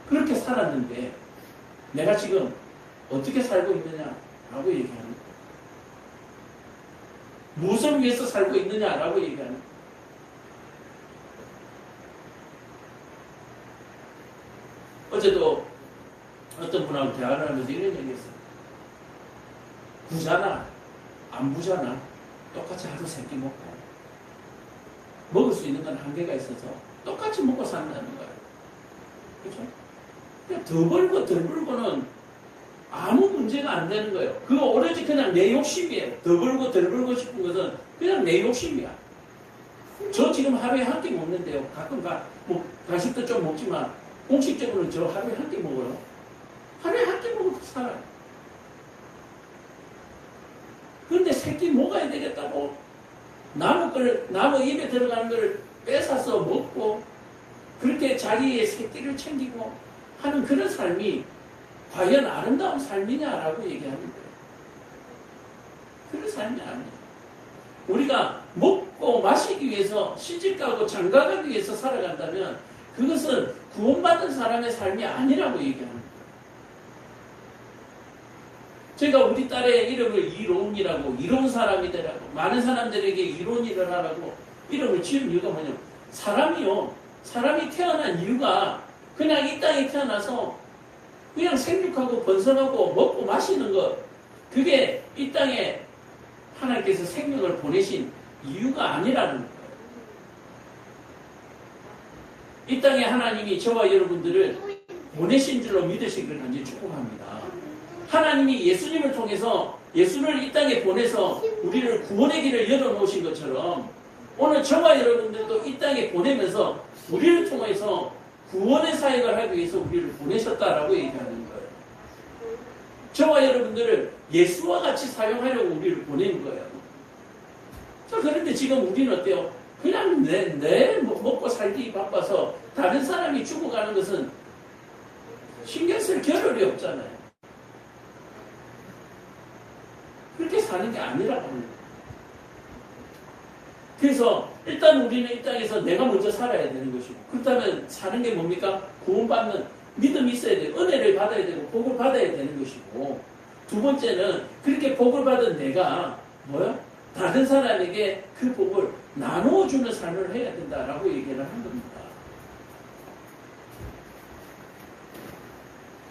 그렇게 살았는데 내가 지금 어떻게 살고 있느냐라고 얘기하는 거예요. 무엇을 위해서 살고 있느냐라고 얘기하는 거예요. 어제도 어떤 분하고 대화를 하면서 이런 얘기했어요. 부자나 안 부자나 똑같이 하루 세 끼 먹고 먹을 수 있는 건 한계가 있어서 똑같이 먹고 산다는 거예요. 그렇죠? 더 벌고 덜 벌고는 아무 문제가 안 되는 거예요. 그거 오로지 그냥 내 욕심이에요. 더 벌고 덜 벌고 싶은 것은 그냥 내 욕심이야. 저 지금 하루에 한 끼 먹는데요. 가끔 간식도 좀 먹지만 공식적으로는 저 하루에 한 끼 먹어요. 하루에 한 끼 먹어도 살아요. 그런데 세 끼 먹어야 되겠다고 남의 입에 들어가는 걸 뺏어서 먹고 그렇게 자기의 새끼를 챙기고 하는 그런 삶이 과연 아름다운 삶이냐라고 얘기하는 거예요. 그런 삶이 아니에요. 우리가 먹고 마시기 위해서 시집가고 장가가기 위해서 살아간다면 그것은 구원받은 사람의 삶이 아니라고 얘기하는 거예요. 제가 우리 딸의 이름을 이로운이라고, 이로운 사람이 되라고, 많은 사람들에게 이로운 일을 하라고 이름을 지은 이유가 뭐냐면, 사람이 태어난 이유가 그냥 이 땅에 태어나서 그냥 생육하고 번성하고 먹고 마시는 것, 그게 이 땅에 하나님께서 생명을 보내신 이유가 아니라는 거예요. 이 땅에 하나님이 저와 여러분들을 보내신 줄로 믿으시기를 간절히 축복합니다. 하나님이 예수님을 통해서 예수를 이 땅에 보내서 우리를 구원의 길을 열어놓으신 것처럼 오늘 저와 여러분들도 이 땅에 보내면서 우리를 통해서 구원의 사역을 하기 위해서 우리를 보내셨다라고 얘기하는 거예요. 저와 여러분들을 예수와 같이 사용하려고 우리를 보내는 거예요. 자, 그런데 지금 우리는 어때요? 그냥 내 먹고 살기 바빠서 다른 사람이 죽어가는 것은 신경 쓸 겨를이 없잖아요. 그렇게 사는 게 아니라고 합니다. 그래서 일단 우리는 이 땅에서 내가 먼저 살아야 되는 것이고, 그렇다면 사는 게 뭡니까? 구원받는 믿음이 있어야 돼요. 은혜를 받아야 되고 복을 받아야 되는 것이고, 두 번째는 그렇게 복을 받은 내가 뭐요? 다른 사람에게 그 복을 나누어주는 삶을 해야 된다라고 얘기를 하는 겁니다.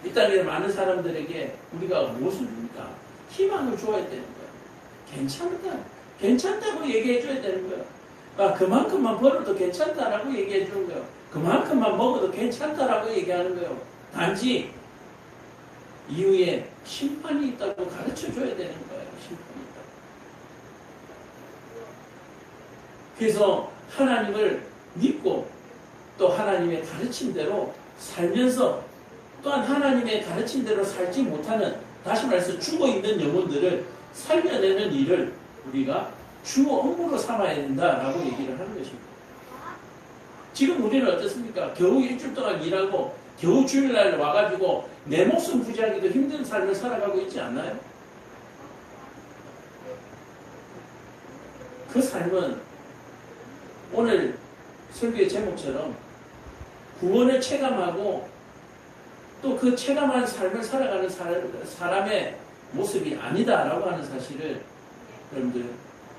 이 땅에 많은 사람들에게 우리가 무엇을 줍니까? 희망을 줘야 되는 거예요. 괜찮다고 얘기해 줘야 되는 거예요. 아, 그만큼만 벌어도 괜찮다라고 얘기해 주는 거예요. 그만큼만 먹어도 괜찮다라고 얘기하는 거예요. 단지 이후에 심판이 있다고 가르쳐 줘야 되는 거예요. 심판이 있다고. 그래서 하나님을 믿고 또 하나님의 가르침대로 살면서 또한 하나님의 가르침대로 살지 못하는, 다시 말해서 죽어있는 영혼들을 살려내는 일을 우리가 주 업무로 삼아야 된다라고 얘기를 하는 것입니다. 지금 우리는 어떻습니까? 겨우 일주일 동안 일하고 겨우 주일날 와가지고 내 목숨 부지하기도 힘든 삶을 살아가고 있지 않나요? 그 삶은 오늘 설교의 제목처럼 구원을 체감하고 또 그 체감한 삶을 살아가는 사람의 모습이 아니다라고 하는 사실을 여러분들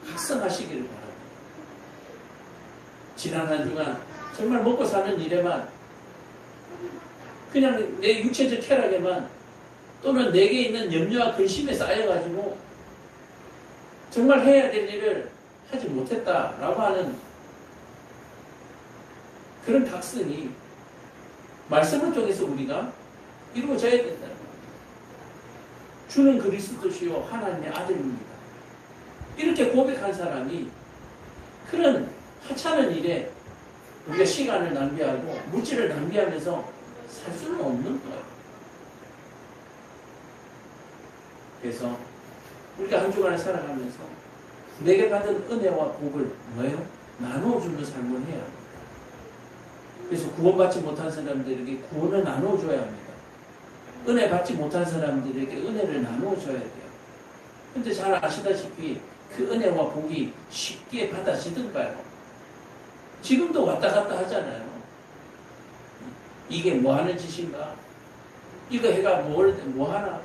각성하시기를 바랍니다. 지난 한 주간 정말 먹고 사는 일에만, 그냥 내 육체적 쾌락에만, 또는 내게 있는 염려와 근심에 쌓여가지고 정말 해야 될 일을 하지 못했다라고 하는 그런 각성이 말씀을 통해서 우리가 이루어져야 된다는 겁니다. 주는 그리스도시요 하나님의 아들입니다. 이렇게 고백한 사람이 그런 하찮은 일에 우리가 시간을 낭비하고 물질을 낭비하면서 살 수는 없는 거예요. 그래서 우리가 한 주간을 살아가면서 내게 받은 은혜와 복을 뭐예요? 나누어주는 삶을 해야 합니다. 그래서 구원받지 못한 사람들에게 구원을 나누어줘야 합니다. 은혜 받지 못한 사람들에게 은혜를 나누어줘야 돼요. 근데 잘 아시다시피 그 은혜와 복이 쉽게 받아지던가요? 지금도 왔다 갔다 하잖아요. 이게 뭐 하는 짓인가? 이거 해가 뭐 하나?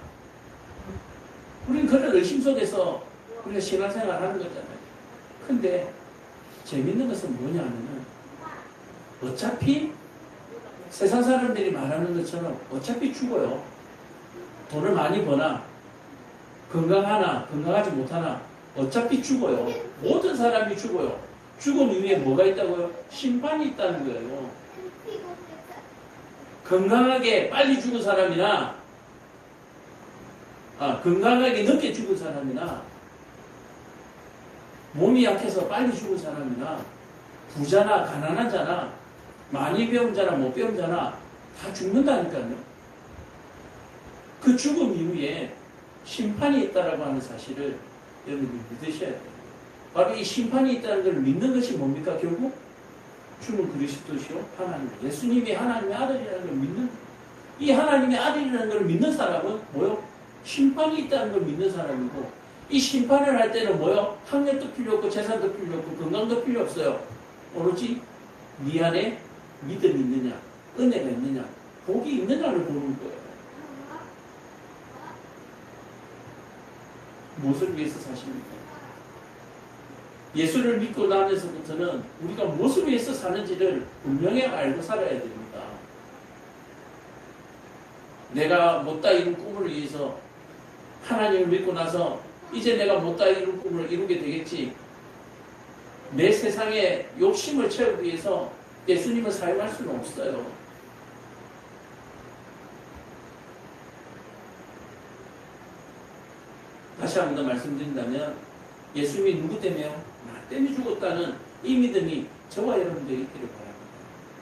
우리는 그런 의심 속에서 우리가 신앙생활 하는 거잖아요. 근데 재밌는 것은 뭐냐면은 어차피 세상 사람들이 말하는 것처럼 어차피 죽어요. 돈을 많이 버나 건강하나 건강하지 못하나 어차피 죽어요. 모든 사람이 죽어요. 죽은 이후에 뭐가 있다고요? 심판이 있다는 거예요. 건강하게 빨리 죽은 사람이나 건강하게 늦게 죽은 사람이나 몸이 약해서 빨리 죽은 사람이나 부자나 가난한 자나 많이 배운 자나 못 배운 자나 다 죽는다니까요. 그 죽음 이후에 심판이 있다라고 하는 사실을 여러분들 믿으셔야 돼요. 바로 이 심판이 있다는 걸 믿는 것이 뭡니까? 결국 주는 그리스도시요 하나님, 예수님이 하나님의 아들이라는 걸 믿는, 이 하나님의 아들이라는 걸 믿는 사람은 뭐요? 심판이 있다는 걸 믿는 사람이고, 이 심판을 할 때는 뭐요? 학력도 필요 없고 재산도 필요 없고 건강도 필요 없어요. 오로지 네 안에 믿음이 있느냐, 은혜가 있느냐, 복이 있느냐를 보는 거예요. 무엇을 위해서 사십니까? 예수를 믿고 나면서부터는 우리가 무엇을 위해서 사는지를 분명히 알고 살아야 됩니다. 내가 못다 이룬 꿈을 위해서 하나님을 믿고 나서 이제 내가 못다 이룬 꿈을 이루게 되겠지. 내 세상에 욕심을 채우기 위해서 예수님을 사용할 수는 없어요. 다시 한 번 더 말씀드린다면 예수님이 누구 때문에요? 나 때문에 죽었다는 이 믿음이 저와 여러분들이 있기를 바랍니다.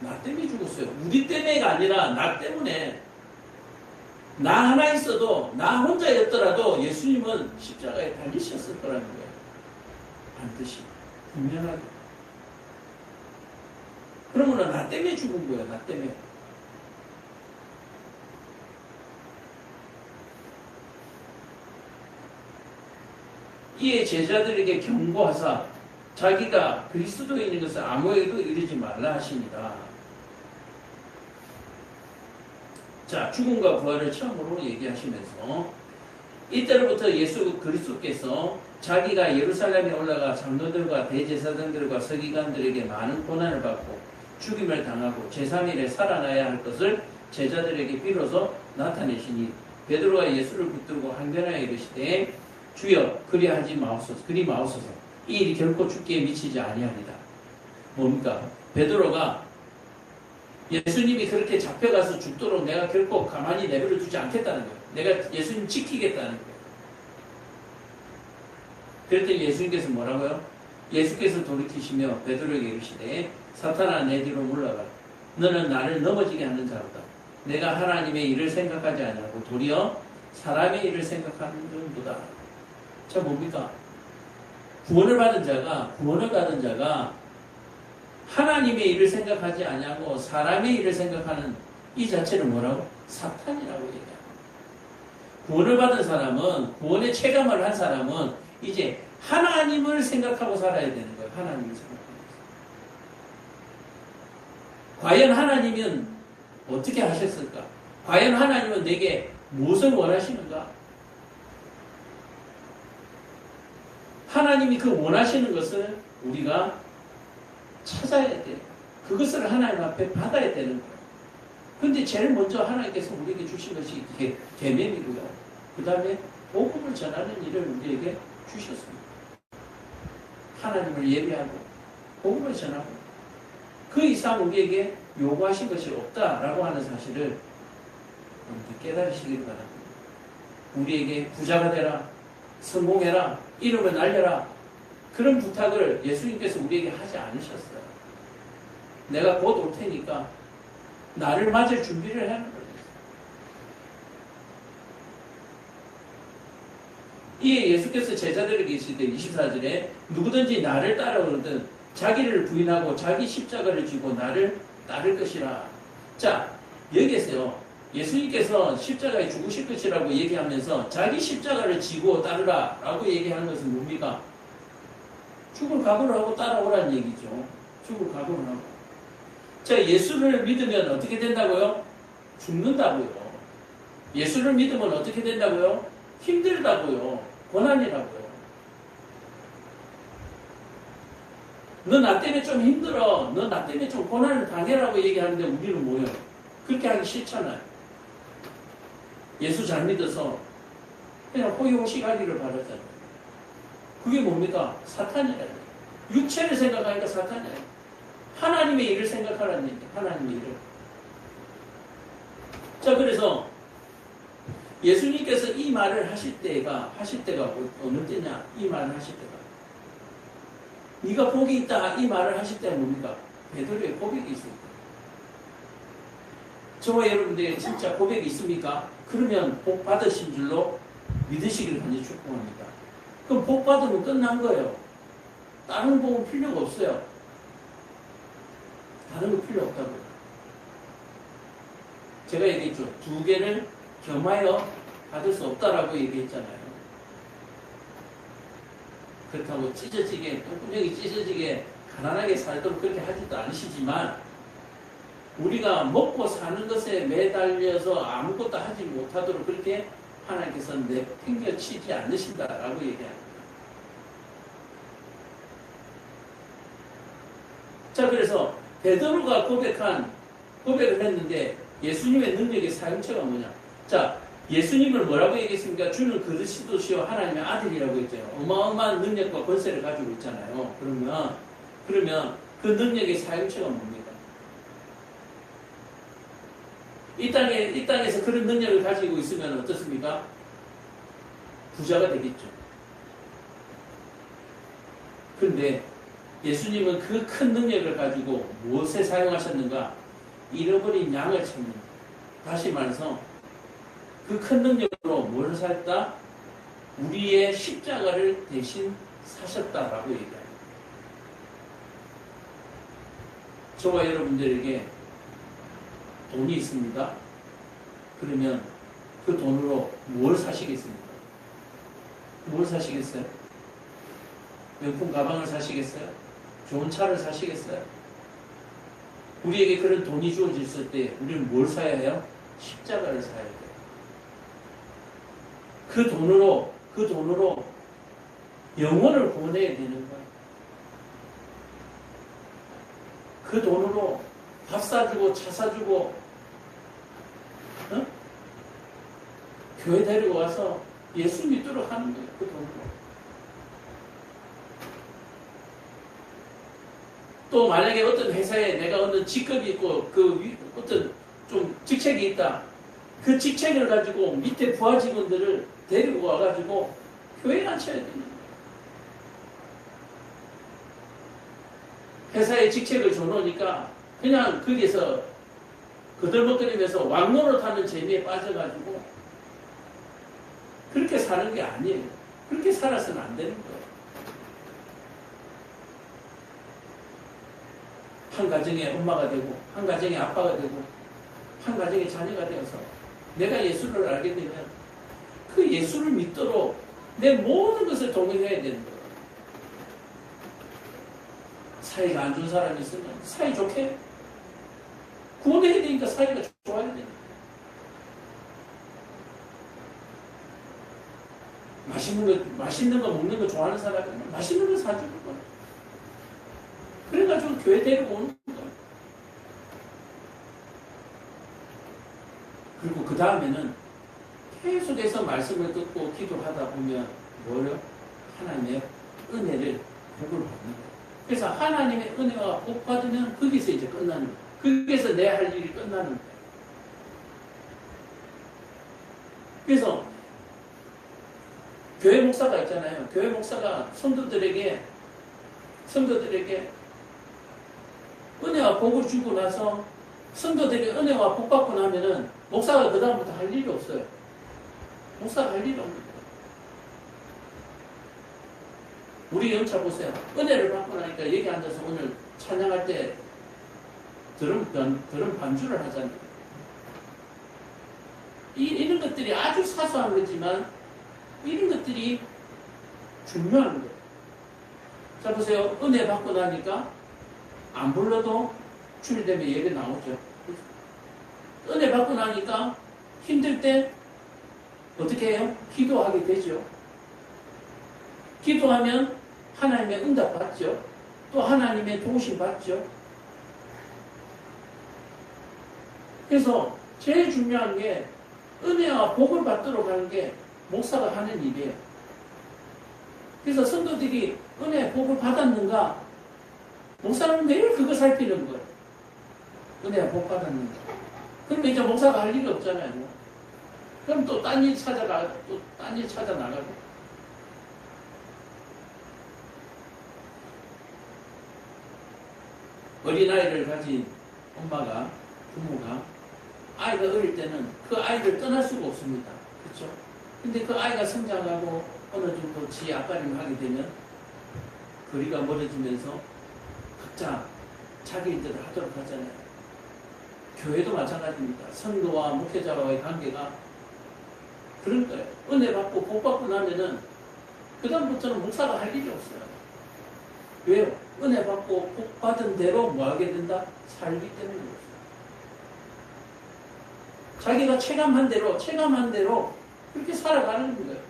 나 때문에 죽었어요. 우리 때문에가 아니라 나 때문에. 나 하나 있어도 나 혼자였더라도 예수님은 십자가에 달리셨을 거라는 거예요. 반드시 분명하게. 그러면 나 때문에 죽은 거예요. 나 때문에. 이에 제자들에게 경고하사 자기가 그리스도인인 것을 아무에게도 이르지 말라 하시니라. 자, 죽음과 부활을 처음으로 얘기하시면서 이때로부터 예수 그리스도께서 자기가 예루살렘에 올라가 장로들과 대제사장들과 서기관들에게 많은 고난을 받고 죽임을 당하고 제3일에 살아나야 할 것을 제자들에게 비로소 나타내시니 베드로가 예수를 붙들고 항변하여 이르시되 주여 그리하지 마옵소서. 그리 마옵소서. 이 일이 결코 죽기에 미치지 아니합니다. 뭡니까? 베드로가 예수님이 그렇게 잡혀가서 죽도록 내가 결코 가만히 내버려 두지 않겠다는 거예요. 내가 예수님 지키겠다는 거예요. 그랬더니 예수님께서 뭐라고요? 예수께서 돌이키시며 베드로에게 이르시되 사탄아 내 뒤로 물러가. 너는 나를 넘어지게 하는 자로다. 내가 하나님의 일을 생각하지 아니하고 도리어 사람의 일을 생각하는 정도다. 자, 뭡니까? 구원을 받은 자가 하나님의 일을 생각하지 아니하고 사람의 일을 생각하는 이 자체를 뭐라고? 사탄이라고 얘기합니다. 구원을 받은 사람은, 구원의 체감을 한 사람은 이제 하나님을 생각하고 살아야 되는 거예요. 하나님을 생각하면서. 과연 하나님은 어떻게 하셨을까? 과연 하나님은 내게 무엇을 원하시는가? 하나님이 그 원하시는 것을 우리가 찾아야 돼요. 그것을 하나님 앞에 받아야 되는 거예요. 근데 제일 먼저 하나님께서 우리에게 주신 것이 계명이고요. 그 다음에 복음을 전하는 일을 우리에게 주셨습니다. 하나님을 예배하고 복음을 전하고 그 이상 우리에게 요구하신 것이 없다라고 하는 사실을 깨달으시길 바랍니다. 우리에게 부자가 되라, 성공해라, 이름을 날려라, 그런 부탁을 예수님께서 우리에게 하지 않으셨어요. 내가 곧 올 테니까 나를 맞을 준비를 하는 거예요. 이에 예수께서 제자들에게 이르시되 24절에 누구든지 나를 따라오거든 자기를 부인하고 자기 십자가를 지고 나를 따를 것이라. 자, 여기에서요. 예수님께서 십자가에 죽으실 것이라고 얘기하면서 자기 십자가를 지고 따르라 라고 얘기하는 것은 뭡니까? 죽을 각오를 하고 따라오라는 얘기죠. 죽을 각오를 하고. 자, 예수를 믿으면 어떻게 된다고요? 죽는다고요. 예수를 믿으면 어떻게 된다고요? 힘들다고요. 고난이라고요. 너 나 때문에 좀 힘들어. 너 나 때문에 좀 고난을 당해라고 얘기하는데 우리는 뭐예요? 그렇게 하기 싫잖아요. 예수 잘 믿어서 그냥 호의호식하기를 바라잖아요. 그게 뭡니까? 사탄이라요. 육체를 생각하니까 사탄이에요. 하나님의 일을 생각하라는 얘기예요. 하나님의 일을. 자, 그래서 예수님께서 이 말을 하실 때가 어느 때냐? 이 말을 하실 때가. 네가 복이 있다. 이 말을 하실 때는 뭡니까? 베드로의 고백이 있습니다. 저와 여러분들의 진짜 고백이 있습니까? 그러면 복 받으신 줄로 믿으시기를 간절히 축복합니다. 그럼 복 받으면 끝난 거예요. 다른 복은 필요가 없어요. 다른 거 필요 없다고요. 제가 얘기했죠. 두 개를 겸하여 받을 수 없다라고 얘기했잖아요. 그렇다고 찢어지게, 똥구녕이 찢어지게 가난하게 살도록 그렇게 하지도 않으시지만 우리가 먹고 사는 것에 매달려서 아무것도 하지 못하도록 그렇게 하나님께서는 내팽겨치지 않으신다라고 얘기합니다. 자, 그래서 베드로가 고백을 했는데 예수님의 능력의 사용처가 뭐냐? 자, 예수님을 뭐라고 얘기했습니까? 주는 그리스도시요 하나님의 아들이라고 했죠. 어마어마한 능력과 권세를 가지고 있잖아요. 그러면 그 능력의 사용처가 뭡니까? 이 땅에서 그런 능력을 가지고 있으면 어떻습니까? 부자가 되겠죠. 근데 예수님은 그 큰 능력을 가지고 무엇에 사용하셨는가? 잃어버린 양을 찾는. 다시 말해서 그 큰 능력으로 뭘 샀다? 우리의 십자가를 대신 사셨다라고 얘기합니다. 저와 여러분들에게 돈이 있습니다. 그러면 그 돈으로 뭘 사시겠습니까? 뭘 사시겠어요? 명품 가방을 사시겠어요? 좋은 차를 사시겠어요? 우리에게 그런 돈이 주어졌을 때 우리는 뭘 사야 해요? 십자가를 사야 돼요. 그 돈으로 영혼을 구원해야 되는 거예요. 그 돈으로 밥 사주고 차 사주고 교회 데리고 와서 예수 믿도록 하는 거예요. 그 돈으로. 또 만약에 어떤 회사에 내가 어떤 직급이 있고 어떤 좀 직책이 있다. 그 직책을 가지고 밑에 부하 직원들을 데리고 와가지고 교회에 앉혀야 됩니다. 회사에 직책을 줘놓으니까 그냥 거기에서 거들먹거리면서 왕노릇하는 재미에 빠져가지고 그렇게 사는 게 아니에요. 그렇게 살아서는 안 되는 거예요. 한 가정의 엄마가 되고 한 가정의 아빠가 되고 한 가정의 자녀가 되어서 내가 예수를 알게 되면 그 예수를 믿도록 내 모든 것을 동의해야 되는 거예요. 사이가 안 좋은 사람이 있으면 사이 좋게 구원해야 되니까 사이가 좋아야 됩니다. 맛있는 거 먹는 거 좋아하는 사람은 맛있는 거 사주는 거예요. 그래가지고 교회 데리고 오는 거예요. 그리고 그 다음에는 계속해서 말씀을 듣고 기도하다 보면 뭐요? 하나님의 은혜를 복을 받는 거예요. 그래서 하나님의 은혜와 복 받으면 거기서 이제 끝나는 거예요. 거기서 내 할 일이 끝나는 거예요. 그래서 교회 목사가 있잖아요. 교회 목사가 성도들에게 은혜와 복을 주고 나서 성도들이 은혜와 복 받고 나면은 목사가 그 다음부터 할 일이 없어요. 목사가 할 일이 없는 거예요. 우리 연차 보세요. 은혜를 받고 나니까 여기 앉아서 오늘 찬양할 때 드럼 반주를 하잖아요. 이런 것들이 아주 사소한 거지만 이런 것들이 중요한 거예요. 자, 보세요. 은혜 받고 나니까 안 불러도 주일되면 예배 나오죠. 은혜 받고 나니까 힘들 때 어떻게 해요? 기도하게 되죠. 기도하면 하나님의 응답 받죠. 또 하나님의 도우심 받죠. 그래서 제일 중요한 게 은혜와 복을 받도록 하는 게 목사가 하는 일이에요. 그래서 성도들이 은혜, 복을 받았는가? 목사는 매일 그거 살피는 거예요. 은혜와 복 받았는가? 그러면 이제 목사가 할 일이 없잖아요. 그럼 또 딴 일 찾아 나가고. 어린아이를 가진 엄마가, 부모가 아이가 어릴 때는 그 아이를 떠날 수가 없습니다. 그렇죠? 근데 그 아이가 성장하고 어느 정도 지 앞가림을 하게 되면 거리가 멀어지면서 각자 자기 일들을 하도록 하잖아요. 교회도 마찬가지입니다. 성도와 목회자와의 관계가 그런 거예요. 은혜 받고 복 받고 나면은 그다음부터는 목사가 할 일이 없어요. 왜요? 은혜 받고 복 받은 대로 뭐 하게 된다? 살기 때문에 그렇습니다. 자기가 체감한 대로 그렇게 살아가는 거예요.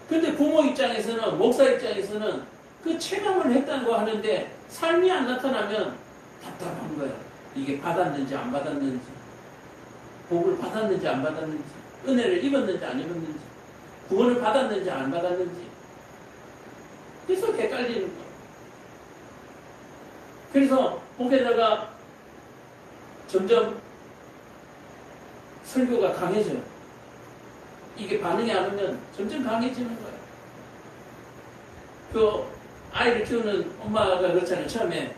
근데 부모 입장에서는, 목사 입장에서는 그 체감을 했다고 하는데 삶이 안 나타나면 답답한 거예요. 이게 받았는지 안 받았는지, 복을 받았는지 안 받았는지, 은혜를 입었는지 안 입었는지, 구원을 받았는지 안 받았는지. 그래서 헷갈리는 거예요. 그래서 거기에다가 점점 설교가 강해져요. 이게 반응이 안 오면 점점 강해지는 거예요. 그 아이를 키우는 엄마가 그렇잖아요. 처음에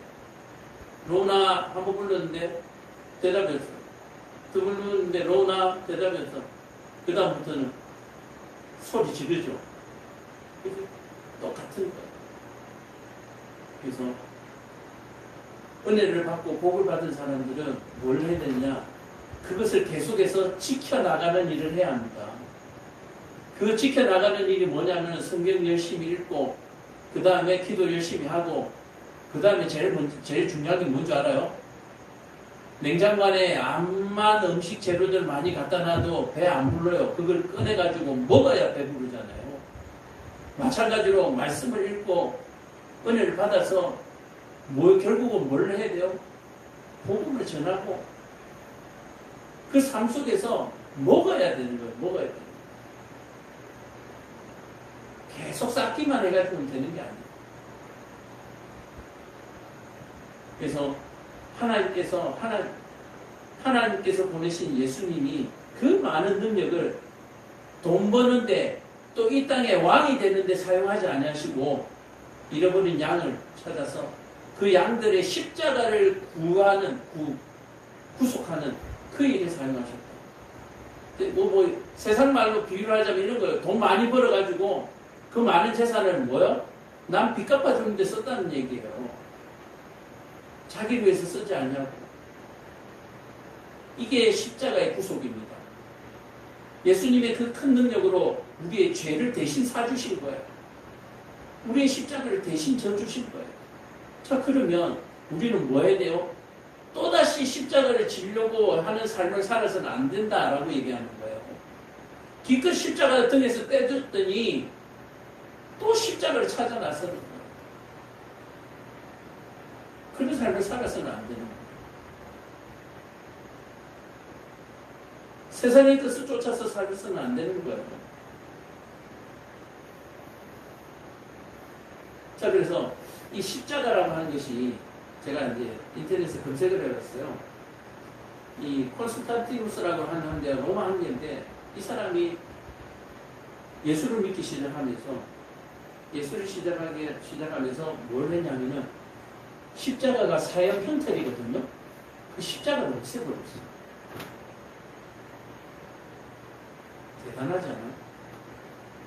로나 한번 불렀는데 대답이 없어요. 또 불렀는데 로나 대답이 없어. 그 다음부터는 소리 지르죠. 그래서 똑같은 거예요. 그래서 은혜를 받고 복을 받은 사람들은 뭘 해야 되느냐? 그것을 계속해서 지켜나가는 일을 해야 합니다. 그 지켜나가는 일이 뭐냐면 성경 열심히 읽고, 그 다음에 기도 열심히 하고, 그 다음에 제일 중요한 게 뭔지 알아요? 냉장고 안에 암만 음식 재료들 많이 갖다 놔도 배 안 불러요. 그걸 꺼내가지고 먹어야 배부르잖아요. 마찬가지로 말씀을 읽고 은혜를 받아서 결국은 뭘 해야 돼요? 복음을 전하고 그 삶 속에서 먹어야 되는 거예요. 먹어야 돼요. 계속 쌓기만 해가지고는 되는 게 아니에요. 그래서 하나님께서 보내신 예수님이 그 많은 능력을 돈 버는데 또 이 땅에 왕이 되는데 사용하지 않으시고 잃어버린 양을 찾아서 그 양들의 십자가를 구속하는 그 일에 사용하셨다. 세상 말로 비유를 하자면 이런 거예요. 돈 많이 벌어가지고 그 많은 재산을 뭐요? 남 빚 갚아주는데 썼다는 얘기예요. 자기를 위해서 쓰지 않냐고. 이게 십자가의 구속입니다. 예수님의 그 큰 능력으로 우리의 죄를 대신 사주신 거예요. 우리의 십자가를 대신 져주신 거예요. 자, 그러면 우리는 뭐 해야 돼요? 또다시 십자가를 지려고 하는 삶을 살아서는 안 된다라고 얘기하는 거예요. 기껏 십자가 등에서 떼줬더니 또 십자가를 찾아 나서는 거예요. 그런 삶을 살아서는 안 되는 거예요. 세상의 뜻을 쫓아서 살아서는 안 되는 거예요. 자, 그래서 이 십자가라고 하는 것이 제가 이제 인터넷에 검색을 해봤어요. 이 콘스탄티누스라고 하는 황제가 로마 황제인데 이 사람이 예수를 믿기 시작하면서 뭘 했냐면은 십자가가 사형 형태이거든요. 그 십자가를 없애버렸어요. 대단하잖아요.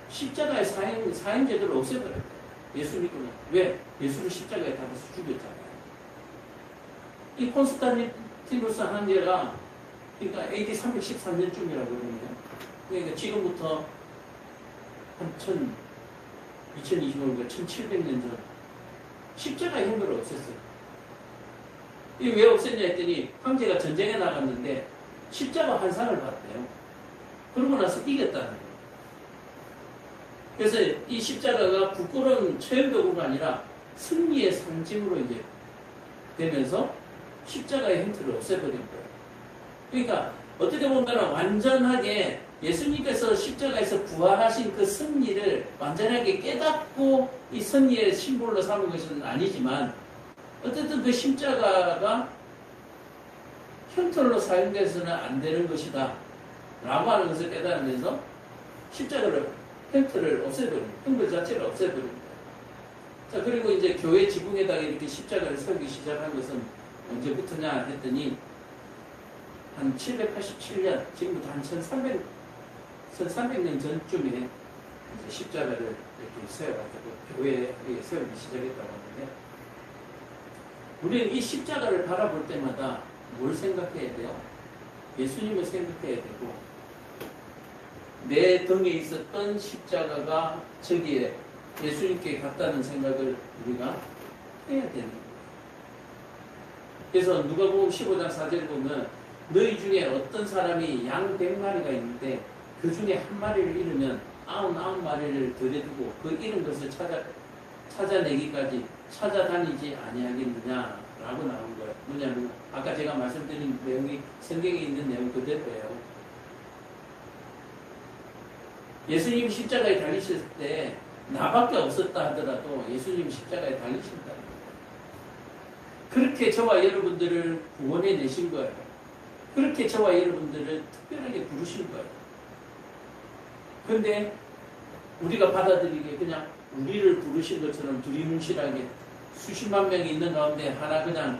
십자가의 사형제도를 없애버렸어요. 예수 믿고는. 왜? 예수를 십자가에 달아서 죽였잖아요. 이 콘스탄티누스 황제가 그러니까 AD 313년쯤이라고 그러는데 그러니까 지금부터 한 2025년 1700년 전 십자가의 형벌을 없앴어요. 이게 왜 없앴냐 했더니 황제가 전쟁에 나갔는데 십자가 환상을 봤대요. 그러고 나서 이겼다는 거예요. 그래서 이 십자가가 부끄러운 처형도구가 아니라 승리의 상징으로 이제 되면서 십자가의 형태를 없애버린 거예요. 그러니까 어떻게 보면 완전하게 예수님께서 십자가에서 부활하신 그 승리를 완전하게 깨닫고 이 승리의 심볼로 삼은 것은 아니지만 어쨌든 그 십자가가 형태로 사용돼서는 안 되는 것이다 라고 하는 것을 깨달으면서 십자가를 형태를 없애버립니다. 형태 자체를 없애버립니다. 자, 그리고 이제 교회 지붕에다가 이렇게 십자가를 세우기 시작한 것은 언제부터냐 했더니 한 787년, 지금부터 한 1300년 전쯤에 이제 십자가를 이렇게 세워가지고 교회에 세우기 시작했다고 하는데 우리는 이 십자가를 바라볼 때마다 뭘 생각해야 돼요? 예수님을 생각해야 되고 내 등에 있었던 십자가가 저기에 예수님께 같다는 생각을 우리가 해야 되는 거예요. 그래서 누가복음 15장 4절에 보면 너희 중에 어떤 사람이 양 100마리가 있는데 그 중에 한 마리를 잃으면 99마리를 들여두고 그 잃은 것을 찾아내기까지 찾아다니지 아니하겠느냐라고 나온 거예요. 뭐냐면 아까 제가 말씀드린 내용이 성경에 있는 내용 그대로예요. 예수님 십자가에 달리실 때 나밖에 없었다 하더라도 예수님 십자가에 달리신다. 그렇게 저와 여러분들을 구원해 내신 거예요. 그렇게 저와 여러분들을 특별하게 부르신 거예요. 그런데 우리가 받아들이기에 그냥 우리를 부르신 것처럼 두리뭉실하게 수십만 명이 있는 가운데 하나 그냥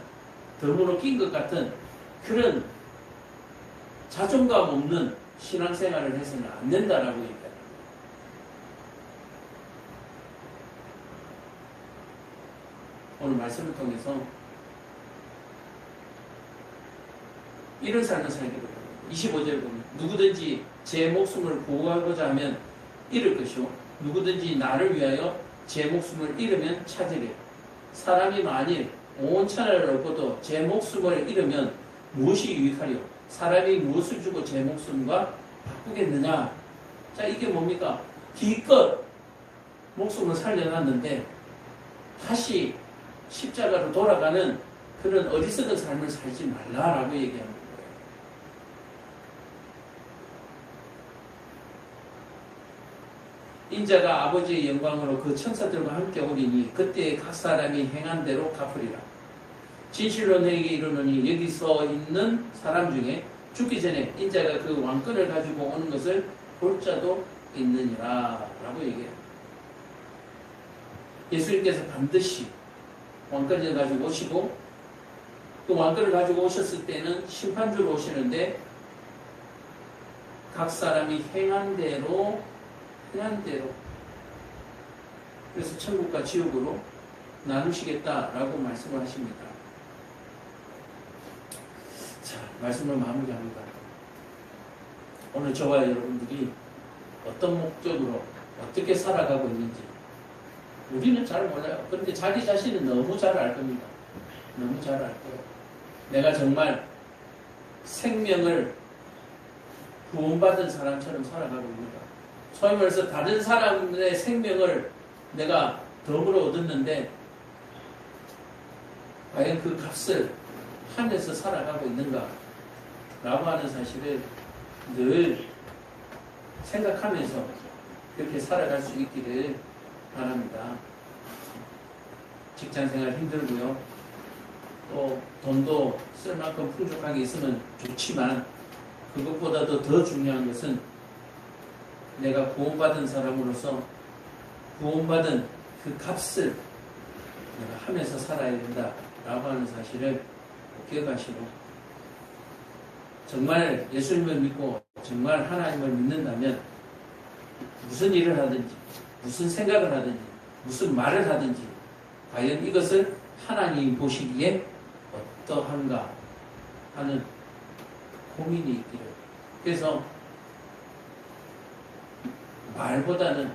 덤으로 낀 것 같은 그런 자존감 없는 신앙생활을 해서는 안 된다라고 얘기합니다. 오늘 말씀을 통해서 이런 삶을 살게 됩니다. 25절 보면 누구든지 제 목숨을 보호하고자 하면 잃을 것이요 누구든지 나를 위하여 제 목숨을 잃으면 찾으리라. 사람이 만일 온 천하를 얻고도 제 목숨을 잃으면 무엇이 유익하리요? 사람이 무엇을 주고 제 목숨과 바꾸겠느냐? 자, 이게 뭡니까? 기껏 목숨을 살려놨는데 다시 십자가로 돌아가는 그런 어리석은 삶을 살지 말라라고 얘기합니다. 인자가 아버지의 영광으로 그 천사들과 함께 오리니 그때 각 사람이 행한 대로 갚으리라. 진실로 너에게 이르노니 여기서 있는 사람 중에 죽기 전에 인자가 그 왕권을 가지고 오는 것을 볼 자도 있느니라 라고 얘기해요. 예수님께서 반드시 왕권을 가지고 오시고 그 왕권을 가지고 오셨을 때는 심판주로 오시는데 각 사람이 행한 대로 그래서 천국과 지옥으로 나누시겠다라고 말씀을 하십니다. 자, 말씀을 마무리합니다. 오늘 저와 여러분들이 어떤 목적으로 어떻게 살아가고 있는지 우리는 잘 몰라요. 그런데 자기 자신은 너무 잘 알 겁니다. 너무 잘 알 거예요. 내가 정말 생명을 구원받은 사람처럼 살아가고 있는가. 소위 말해서 다른 사람의 생명을 내가 덤으로 얻었는데 과연 그 값을 하면서 살아가고 있는가 라고 하는 사실을 늘 생각하면서 그렇게 살아갈 수 있기를 바랍니다. 직장생활 힘들고요. 또 돈도 쓸 만큼 풍족하게 있으면 좋지만 그것보다도 더 중요한 것은 내가 구원받은 사람으로서 구원받은 그 값을 내가 하면서 살아야 된다라고 하는 사실을 기억하시고 정말 예수님을 믿고 정말 하나님을 믿는다면 무슨 일을 하든지 무슨 생각을 하든지 무슨 말을 하든지 과연 이것을 하나님이 보시기에 어떠한가 하는 고민이 있기를. 그래서 말보다는